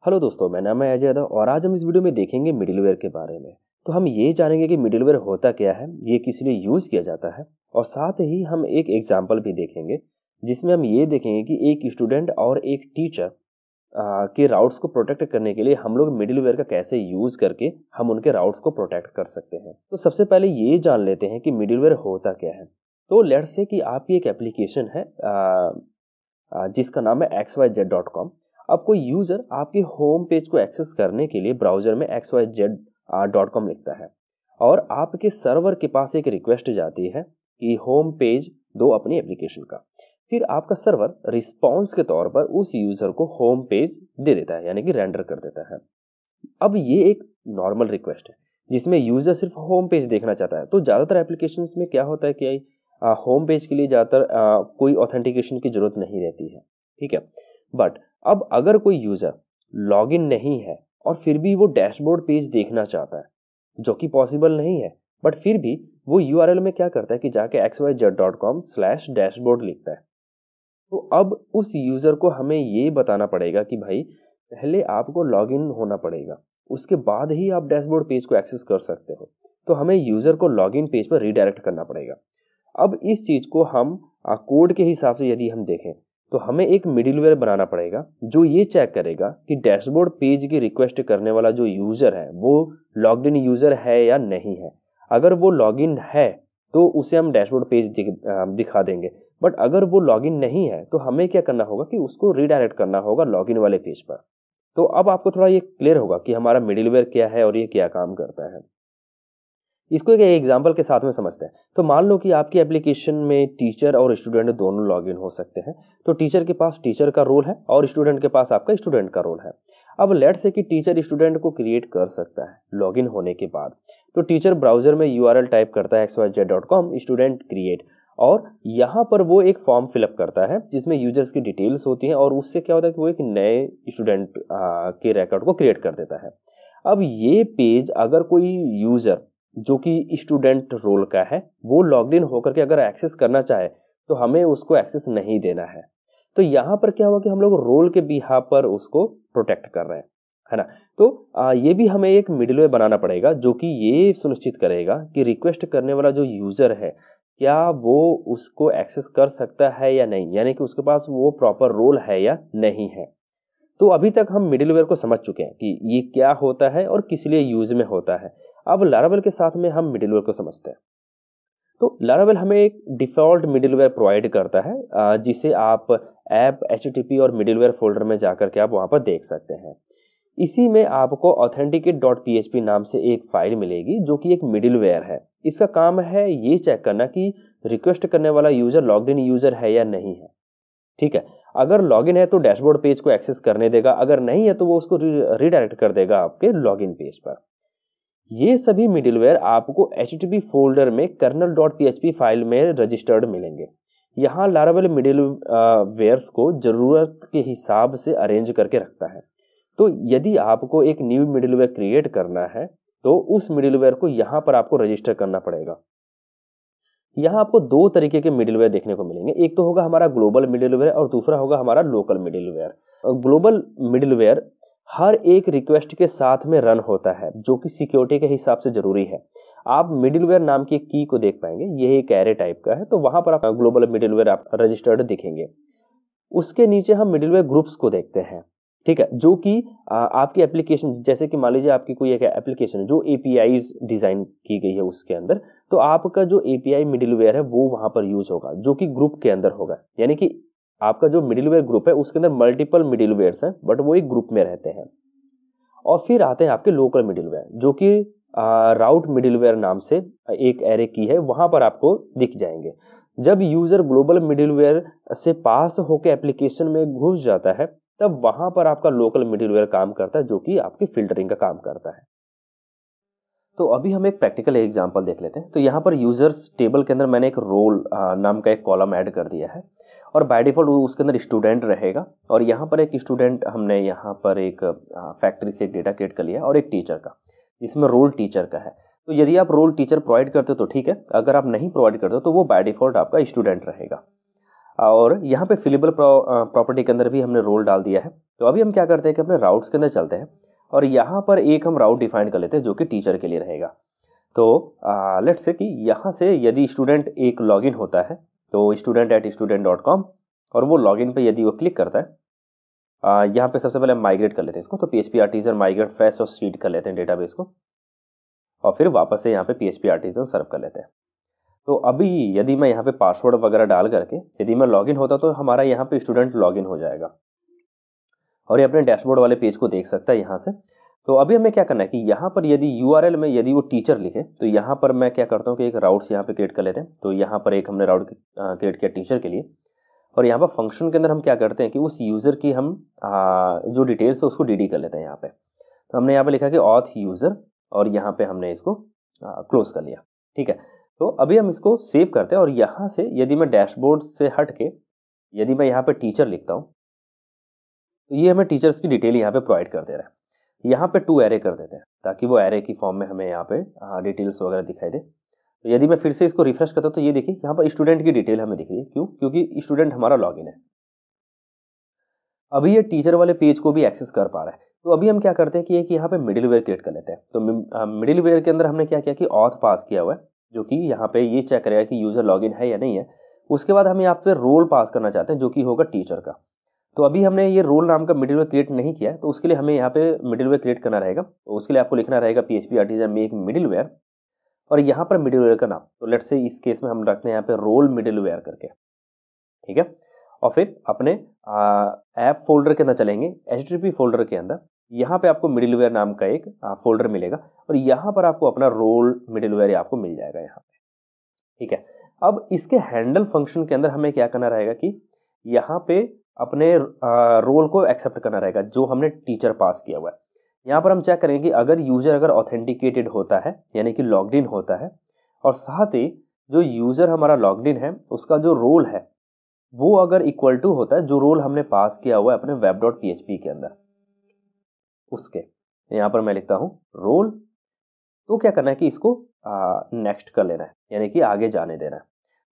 Hello दोस्तों, मेरा नाम है अजय यादव और आज हम इस वीडियो में देखेंगे मिडिलवेयर के बारे में। तो हम ये जानेंगे कि मिडिलवेयर होता क्या है, ये किस लिए यूज़ किया जाता है और साथ ही हम एक एग्जांपल भी देखेंगे जिसमें हम ये देखेंगे कि एक स्टूडेंट और एक टीचर के राउट्स को प्रोटेक्ट करने के लिए हम लोग मिडिलवेयर का कैसे यूज़ करके हम उनके राउट्स को प्रोटेक्ट कर सकते हैं। तो सबसे पहले ये जान लेते हैं कि मिडिलवेयर होता क्या है। तो लेट्स से कि आपकी एक एप्लीकेशन है जिसका नाम है xyz.com। अब कोई यूज़र आपके होम पेज को एक्सेस करने के लिए ब्राउज़र में xyz.com लिखता है और आपके सर्वर के पास एक रिक्वेस्ट जाती है कि होम पेज दो अपनी एप्लीकेशन का। फिर आपका सर्वर रिस्पॉन्स के तौर पर उस यूज़र को होम पेज दे देता है, यानी कि रेंडर कर देता है। अब ये एक नॉर्मल रिक्वेस्ट है जिसमें यूज़र सिर्फ होम पेज देखना चाहता है। तो ज़्यादातर एप्लीकेशंस में क्या होता है कि होम पेज के लिए ज़्यादातर कोई ऑथेंटिकेशन की ज़रूरत नहीं रहती है, ठीक है। बट अब अगर कोई यूज़र लॉगिन नहीं है और फिर भी वो डैशबोर्ड पेज देखना चाहता है, जो कि पॉसिबल नहीं है, बट फिर भी वो यूआरएल में क्या करता है कि जाके xyz.com/dashboard लिखता है। तो अब उस यूज़र को हमें ये बताना पड़ेगा कि भाई पहले आपको लॉगिन होना पड़ेगा, उसके बाद ही आप डैशबोर्ड पेज को एक्सेस कर सकते हो। तो हमें यूज़र को लॉगिन पेज पर रीडायरेक्ट करना पड़ेगा। अब इस चीज़ को हम कोड के हिसाब से यदि हम देखें तो हमें एक मिडिलवेयर बनाना पड़ेगा जो ये चेक करेगा कि डैशबोर्ड पेज की रिक्वेस्ट करने वाला जो यूज़र है वो लॉग्ड इन यूज़र है या नहीं है। अगर वो लॉगिन है तो उसे हम डैशबोर्ड पेज दिखा देंगे, बट अगर वो लॉगिन नहीं है तो हमें क्या करना होगा कि उसको रीडायरेक्ट करना होगा लॉगिन वाले पेज पर। तो अब आपको थोड़ा ये क्लियर होगा कि हमारा मिडिलवेयर क्या है और ये क्या काम करता है। इसको एक एग्जांपल के साथ में समझते हैं। तो मान लो कि आपकी एप्लीकेशन में टीचर और स्टूडेंट दोनों लॉगिन हो सकते हैं। तो टीचर के पास टीचर का रोल है और स्टूडेंट के पास आपका स्टूडेंट का रोल है। अब लेट्स से कि टीचर स्टूडेंट को क्रिएट कर सकता है लॉगिन होने के बाद। तो टीचर ब्राउजर में यूआरएल टाइप करता है xyz.com स्टूडेंट क्रिएट, और यहाँ पर वो एक फॉर्म फिलअप करता है जिसमें यूजर्स की डिटेल्स होती हैं और उससे क्या होता है कि वो एक नए स्टूडेंट के रिकॉर्ड को क्रिएट कर देता है। अब ये पेज अगर कोई यूज़र जो कि स्टूडेंट रोल का है वो लॉग्ड इन होकर के अगर एक्सेस करना चाहे तो हमें उसको एक्सेस नहीं देना है। तो यहाँ पर क्या हुआ कि हम लोग रोल के बिहाफ पर उसको प्रोटेक्ट कर रहे हैं, है ना। तो ये भी हमें एक मिडिलवेयर बनाना पड़ेगा जो कि ये सुनिश्चित करेगा कि रिक्वेस्ट करने वाला जो यूज़र है क्या वो उसको एक्सेस कर सकता है या नहीं, यानी कि उसके पास वो प्रॉपर रोल है या नहीं है। तो अभी तक हम मिडिलवेयर को समझ चुके हैं कि ये क्या होता है और किस लिए यूज में होता है। अब लारावेल के साथ में हम मिडिलवेयर को समझते हैं। तो लारावेल हमें एक डिफ़ॉल्ट मिडिलवेयर प्रोवाइड करता है जिसे आप ऐप एचटीटीपी और मिडिलवेयर फोल्डर में जाकर के आप वहाँ पर देख सकते हैं। इसी में आपको authenticate.php नाम से एक फाइल मिलेगी जो कि एक मिडिलवेयर है। इसका काम है ये चेक करना कि रिक्वेस्ट करने वाला यूज़र लॉग्ड इन यूज़र है या नहीं है, ठीक है। अगर लॉगिन है तो डैशबोर्ड पेज को एक्सेस करने देगा, अगर नहीं है तो वो उसको रीडायरेक्ट कर देगा आपके लॉगिन पेज पर। ये सभी मिडिलवेयर आपको HTTP फोल्डर में kernel.php फाइल में रजिस्टर्ड मिलेंगे। यहाँ लारावेल मिडिलवेयर्स को ज़रूरत के हिसाब से अरेंज करके रखता है। तो यदि आपको एक न्यू मिडिलवेयर क्रिएट करना है तो उस मिडिलवेयर को यहाँ पर आपको रजिस्टर करना पड़ेगा। यहाँ आपको दो तरीके के मिडिलवेयर देखने को मिलेंगे, एक तो होगा हमारा ग्लोबल मिडिलवेयर और दूसरा होगा हमारा लोकल मिडिलवेयर। ग्लोबल मिडिलवेयर हर एक रिक्वेस्ट के साथ में रन होता है जो कि सिक्योरिटी के हिसाब से जरूरी है। आप मिडिलवेयर नाम की की को देख पाएंगे, यह एक एरे टाइप का है, तो वहां पर आप ग्लोबल मिडिलवेयर आप रजिस्टर्ड दिखेंगे। उसके नीचे हम मिडिलवेयर ग्रुप्स को देखते हैं, ठीक है, जो कि आपकी एप्लीकेशन, जैसे कि मान लीजिए आपकी कोई एक एप्लीकेशन जो एपीआईज डिजाइन की गई है उसके अंदर, तो आपका जो एपीआई मिडिलवेयर है वो वहां पर यूज होगा जो कि ग्रुप के अंदर होगा। यानी कि आपका जो मिडिलवेयर ग्रुप है उसके अंदर मल्टीपल मिडिलवेयर्स हैं बट वो एक ग्रुप में रहते हैं। और फिर आते हैं आपके लोकल मिडिलवेयर जो कि राउट मिडिलवेयर नाम से एक एरे की है, वहां पर आपको दिख जाएंगे। जब यूजर ग्लोबल मिडिलवेयर से पास होकर एप्लीकेशन में घुस जाता है तब वहां पर आपका लोकल मिडिलवेयर काम करता है जो कि आपकी फिल्टरिंग का काम करता है। तो अभी हम एक प्रैक्टिकल एग्जांपल देख लेते हैं। तो यहाँ पर यूजर्स टेबल के अंदर मैंने एक रोल नाम का एक कॉलम ऐड कर दिया है और बाय डिफॉल्ट उसके अंदर स्टूडेंट रहेगा, और यहाँ पर एक स्टूडेंट हमने यहाँ पर एक फैक्ट्री से एक डेटा क्रिएट कर लिया और एक टीचर का जिसमें रोल टीचर का है। तो यदि आप रोल टीचर प्रोवाइड करते हो तो ठीक है, अगर आप नहीं प्रोवाइड करते हो तो वो बाय डिफॉल्ट आपका स्टूडेंट रहेगा। और यहाँ पे फिलेबल प्रॉपर्टी के अंदर भी हमने रोल डाल दिया है। तो अभी हम क्या करते हैं कि अपने राउट्स के अंदर चलते हैं और यहाँ पर एक हम राउट डिफाइन कर लेते हैं जो कि टीचर के लिए रहेगा। तो लेट्स से कि यहाँ से यदि स्टूडेंट एक लॉगिन होता है तो student@student.com, और वो लॉगिन पे यदि वो क्लिक करता है, यहाँ पे सबसे पहले हम माइग्रेट कर लेते हैं इसको। तो PHP आर्टिजन माइग्रेट फ्रेश और सीड कर लेते हैं डेटाबेस को, और फिर वापस से यहाँ पे PHP आर्टिजन सर्व कर लेते हैं। तो अभी यदि मैं यहाँ पे पासवर्ड वगैरह डाल करके यदि मैं लॉगिन होता तो हमारा यहाँ पे स्टूडेंट लॉगिन हो जाएगा और ये अपने डैशबोर्ड वाले पेज को देख सकता है यहाँ से। तो अभी हमें क्या करना है कि यहाँ पर यदि URL में यदि वो टीचर लिखे तो यहाँ पर मैं क्या करता हूँ कि एक राउट्स यहाँ पे क्रिएट कर लेते हैं। तो यहाँ पर एक हमने राउट क्रिएट किया टीचर के लिए, और यहाँ पर फंक्शन के अंदर हम क्या करते हैं कि उस यूज़र की हम जो डिटेल्स है उसको DD कर लेते हैं यहाँ पे। तो हमने यहाँ पे लिखा कि ऑथ यूज़र, और यहाँ पे हमने इसको क्लोज कर लिया। ठीक है, तो अभी हम इसको सेव करते हैं और यहाँ से यदि मैं डैशबोर्ड से हट के यदि मैं यहाँ पे टीचर लिखता हूँ तो ये हमें टीचर्स की डिटेल यहाँ पे प्रोवाइड कर दे रहा है। यहाँ पे 2 एरे कर देते हैं ताकि वो एरे की फॉर्म में हमें यहाँ पे डिटेल्स वगैरह दिखाई दे। तो यदि मैं फिर से इसको रिफ्रेश करता हूँ तो ये देखिए यहाँ पर स्टूडेंट की डिटेल हमें दिख रही है। क्यों? क्योंकि स्टूडेंट हमारा लॉगिन है। अभी ये टीचर वाले पेज को भी एक्सेस कर पा रहा है। तो अभी हम क्या करते हैं कि एक यहाँ पे मिडिलवेयर क्रिएट कर लेते हैं। तो मिडिलवेयर के अंदर हमने क्या किया कि ऑथ पास किया हुआ है, जो कि यहाँ पे ये चेक करेगा कि यूजर लॉगिन है या नहीं है। उसके बाद हम यहाँ पे रोल पास करना चाहते हैं जो कि होगा टीचर का। तो अभी हमने ये रोल नाम का मिडिलवेयर क्रिएट नहीं किया है, तो उसके लिए हमें यहाँ पे मिडिलवेयर क्रिएट करना रहेगा। तो उसके लिए आपको लिखना रहेगा PHP आर्टिजन मेक मिडिलवेयर, और यहाँ पर मिडिलवेयर का नाम, तो लेट्स से इस केस में हम रखते हैं यहाँ पे रोल मिडिलवेयर करके। ठीक है, और फिर अपने ऐप फोल्डर के अंदर चलेंगे, HTTP फोल्डर के अंदर यहाँ पे आपको मिडिलवेयर नाम का एक फोल्डर मिलेगा, और यहाँ पर आपको अपना रोल मिडिलवेयर आपको मिल जाएगा यहाँ पे। ठीक है, अब इसके हैंडल फंक्शन के अंदर हमें क्या करना रहेगा कि यहाँ पे अपने रोल को एक्सेप्ट करना रहेगा जो हमने टीचर पास किया हुआ है। यहाँ पर हम चेक करेंगे कि अगर यूजर अगर ऑथेंटिकेटेड होता है यानी कि लॉग्ड इन होता है, और साथ ही जो यूजर हमारा लॉग्ड इन है उसका जो रोल है वो अगर इक्वल टू होता है जो रोल हमने पास किया हुआ है अपने web.php के अंदर उसके, यहाँ पर मैं लिखता हूँ रोल। तो क्या करना है कि इसको नेक्स्ट कर लेना है, यानी कि आगे जाने देना है।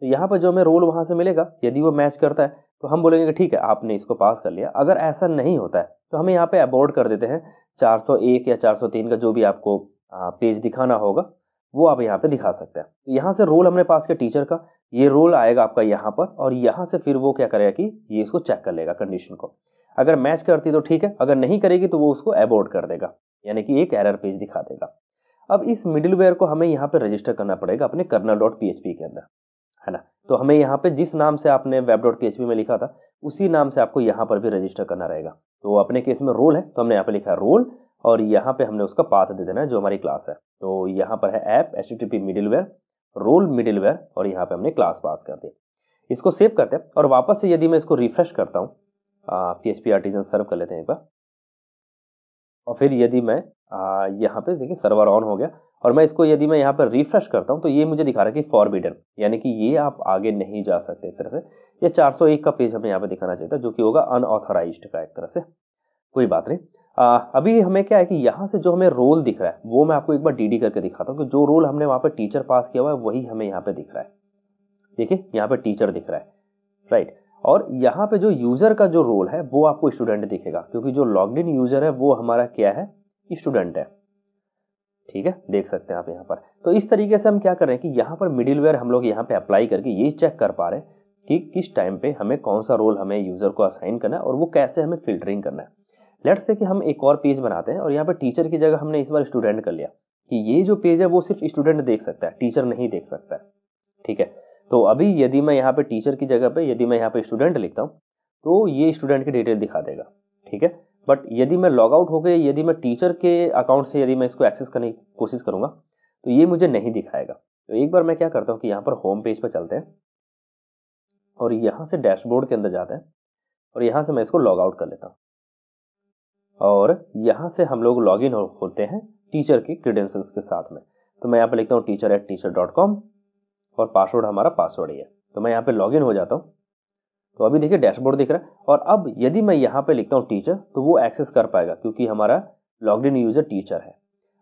तो यहाँ पर जो हमें रोल वहाँ से मिलेगा यदि वो मैच करता है तो हम बोलेंगे कि ठीक है आपने इसको पास कर लिया। अगर ऐसा नहीं होता है तो हमें यहाँ पे अबॉर्ड कर देते हैं 401 या 403 का जो भी आपको पेज दिखाना होगा वो आप यहाँ पे दिखा सकते हैं। तो यहाँ से रोल हमने पास किया टीचर का, ये रोल आएगा आपका यहाँ पर, और यहाँ से फिर वो क्या करेगा कि ये इसको चेक कर लेगा कंडीशन को। अगर मैच करती तो ठीक है, अगर नहीं करेगी तो वो उसको अबॉर्ड कर देगा, यानी कि एक एरर पेज दिखा देगा। अब इस मिडिलवेयर को हमें यहाँ पे रजिस्टर करना पड़ेगा अपने kernel.php के अंदर, है ना। तो हमें यहाँ पे जिस नाम से आपने web.php में लिखा था उसी नाम से आपको यहाँ पर भी रजिस्टर करना रहेगा। तो अपने केस में रोल है तो हमने यहाँ पे लिखा है रोल, और यहाँ पे हमने उसका पाथ दे देना है जो हमारी क्लास है। तो यहाँ पर है app HTTP middleware role middleware, और यहाँ पे हमने क्लास पास कर दी। इसको सेव करते हैं और वापस से यदि मैं इसको रिफ्रेश करता हूँ, PHP आर्टिजन सर्व कर लेते हैं एक बार, और फिर यदि मैं यहाँ पे देखिए सर्वर ऑन हो गया, और मैं इसको यदि मैं यहाँ पर रिफ्रेश करता हूँ तो ये मुझे दिखा रहा है कि फॉरबिडन, यानी कि ये आप आगे नहीं जा सकते एक तरह से। ये 401 का पेज हमें यहाँ पे दिखाना चाहिए था जो कि होगा अनऑथराइज्ड का एक तरह से, कोई बात नहीं। अभी हमें क्या है कि यहाँ से जो हमें रोल दिख रहा है वो मैं आपको एक बार DD करके दिखाता हूँ कि जो रोल हमने वहाँ पर टीचर पास किया हुआ है वही हमें यहाँ पे दिख रहा है। देखिए यहाँ पे टीचर दिख रहा है, राइट। और यहाँ पे जो यूजर का जो रोल है वो आपको स्टूडेंट दिखेगा, क्योंकि जो लॉग्ड इन यूजर है वो हमारा क्या है, स्टूडेंट है। ठीक है, देख सकते हैं आप यहाँ पर। तो इस तरीके से हम क्या कर रहे हैं कि यहाँ पर मिडिलवेयर हम लोग यहाँ पे अप्लाई करके ये चेक कर पा रहे हैं कि किस टाइम पे हमें कौन सा रोल हमें यूजर को असाइन करना है और वो कैसे हमें फिल्टरिंग करना है। लेट्स से कि हम एक और पेज बनाते हैं और यहाँ पर टीचर की जगह हमने इस बार स्टूडेंट कर लिया कि ये जो पेज है वो सिर्फ स्टूडेंट देख सकता है, टीचर नहीं देख सकता है। ठीक है, तो अभी यदि मैं यहाँ पे टीचर की जगह पे यदि मैं यहाँ पे स्टूडेंट लिखता हूँ तो ये स्टूडेंट की डिटेल दिखा देगा। ठीक है, बट यदि मैं लॉग आउट हो गए, यदि मैं टीचर के अकाउंट से यदि मैं इसको एक्सेस करने की कोशिश करूँगा तो ये मुझे नहीं दिखाएगा। तो एक बार मैं क्या करता हूँ कि यहाँ पर होम पेज पर चलते हैं और यहाँ से डैशबोर्ड के अंदर जाते हैं और यहाँ से मैं इसको लॉग आउट कर लेता हूँ, और यहाँ से हम लोग लॉग इन होते हैं टीचर की क्रेडेंशियल्स के साथ में। तो मैं यहाँ पे लिखता हूँ teacher@teacher.com और पासवर्ड हमारा पासवर्ड ही है। तो मैं यहाँ पे लॉग इन हो जाता हूँ। तो अभी देखिए डैशबोर्ड दिख रहा है, और अब यदि मैं यहाँ पे लिखता हूँ टीचर तो वो एक्सेस कर पाएगा क्योंकि हमारा लॉग्ड इन यूजर टीचर है।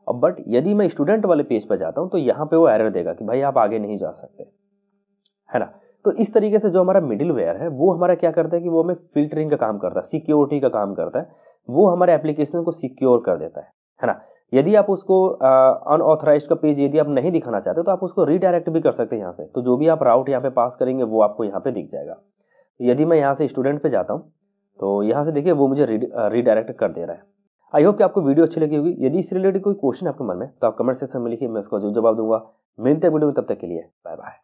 अब बट यदि मैं स्टूडेंट वाले पेज पर जाता हूँ तो यहाँ पे वो एरर देगा कि भाई आप आगे नहीं जा सकते, है ना। तो इस तरीके से जो हमारा मिडिलवेयर है वो हमारा क्या करता है कि वो हमें फिल्टरिंग का काम करता है, सिक्योरिटी का काम करता है, वो हमारे एप्लीकेशन को सिक्योर कर देता है ना। यदि आप उसको अनऑथराइज्ड का पेज यदि आप नहीं दिखाना चाहते तो आप उसको रीडायरेक्ट भी कर सकते हैं यहाँ से। तो जो भी आप राउट यहाँ पे पास करेंगे वो आपको यहाँ पे दिख जाएगा। यदि मैं यहाँ से स्टूडेंट पे जाता हूँ तो यहाँ से देखिए वो मुझे रीडायरेक्ट कर दे रहा है। आई होप कि आपको वीडियो अच्छी लगी होगी। यदि इस रिलेटेड कोई क्वेश्चन आपके मन में तो आप कमेंट सेक्शन में लिखिए, मैं उसका जो जवाब दूंगा। मिलते हैं वीडियो में, तब तक के लिए बाय बाय।